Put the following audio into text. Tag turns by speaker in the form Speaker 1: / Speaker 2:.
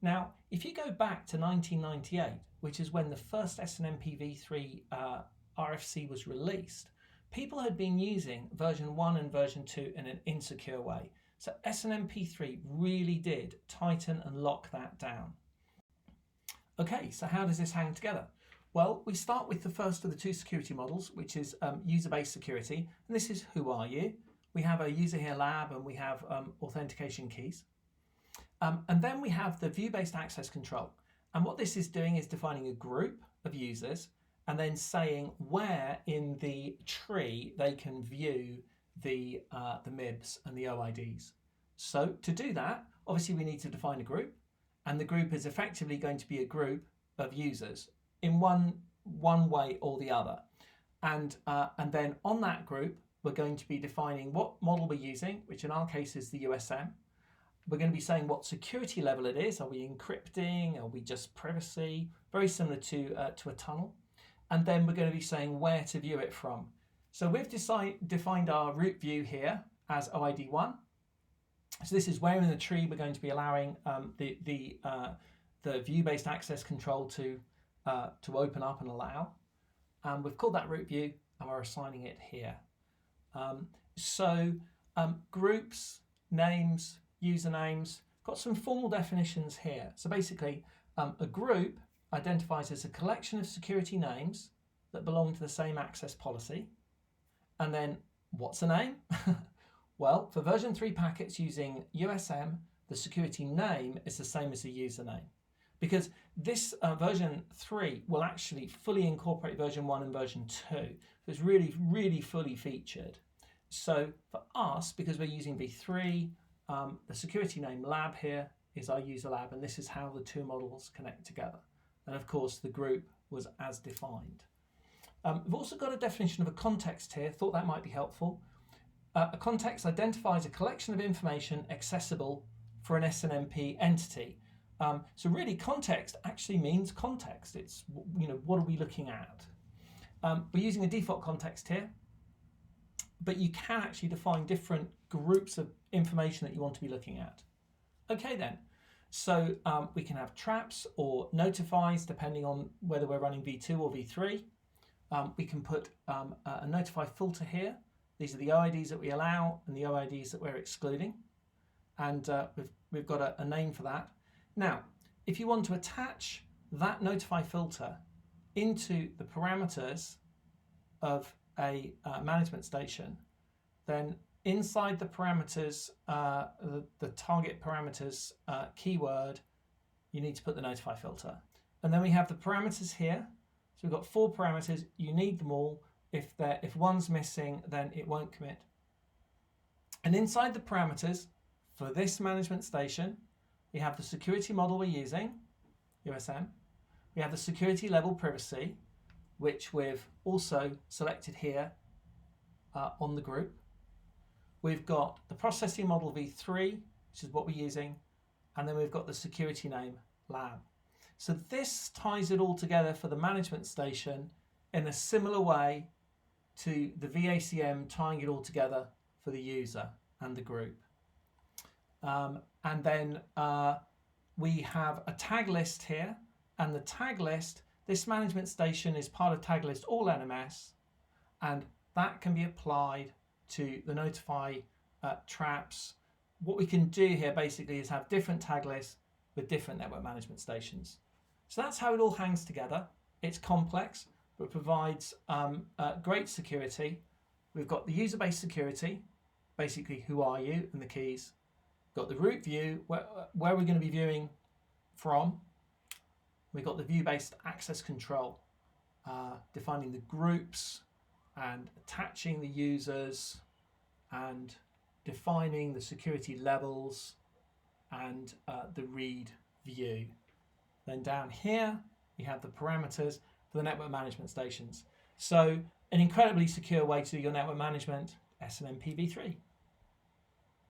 Speaker 1: Now, if you go back to 1998, which is when the first SNMP v3 RFC was released, people had been using version 1 and version 2 in an insecure way. So SNMP3 really did tighten and lock that down. Okay, so how does this hang together? Well, we start with the first of the two security models, which is user-based security. And this is who are you? We have a user here lab and we have authentication keys. And then we have the view-based access control. And what this is doing is defining a group of users and then saying where in the tree they can view the MIBs and the OIDs. So to do that, obviously we need to define a group, and the group is effectively going to be a group of users in one way or the other. And then on that group, we're going to be defining what model we're using, which in our case is the USM. We're going to be saying what security level it is. Are we encrypting? Are we just privacy? Very similar to a tunnel. And then we're going to be saying where to view it from. So we've defined our root view here as OID1. So this is where in the tree we're going to be allowing the view-based access control to open up and allow. And we've called that root view and we're assigning it here. Groups, names, usernames, got some formal definitions here. So basically a group identifies as a collection of security names that belong to the same access policy. And then what's a name? Well, for version 3 packets using USM, the security name is the same as the username, because this version 3 will actually fully incorporate version 1 and version 2. So it's really, really fully featured. So for us, because we're using v3, the security name lab here is our user lab, and this is how the two models connect together. And of course, the group was as defined. We've also got a definition of a context here. Thought that might be helpful. A context identifies a collection of information accessible for an SNMP entity. So really, context actually means context. It's, what are we looking at? We're using a default context here, but you can actually define different groups of information that you want to be looking at. Okay then, so we can have traps or notifies depending on whether we're running v2 or v3. We can put a notify filter here. These are the OIDs that we allow and the OIDs that we're excluding. And we've got a name for that. Now, if you want to attach that notify filter into the parameters of a management station, then inside the parameters, the target parameters keyword, you need to put the notify filter. And then we have the parameters here. So we've got 4 parameters. You need them all. If one's missing, then it won't commit. And inside the parameters for this management station, we have the security model we're using, USM. We have the security level privacy, which we've also selected here on the group. We've got the processing model v3, which is what we're using, and then we've got the security name lab. So this ties it all together for the management station in a similar way to the VACM tying it all together for the user and the group. And then we have a tag list here, and the tag list, this management station is part of tag list all NMS, and that can be applied to the notify traps. What we can do here basically is have different tag lists with different network management stations. So that's how it all hangs together. It's complex, but provides great security. We've got the user-based security, basically who are you and the keys. We've got the root view, where we're going to be viewing from. We've got the view-based access control, defining the groups and attaching the users and defining the security levels and the read view. Then down here, we have the parameters for the network management stations. So an incredibly secure way to do your network management, SNMP v3.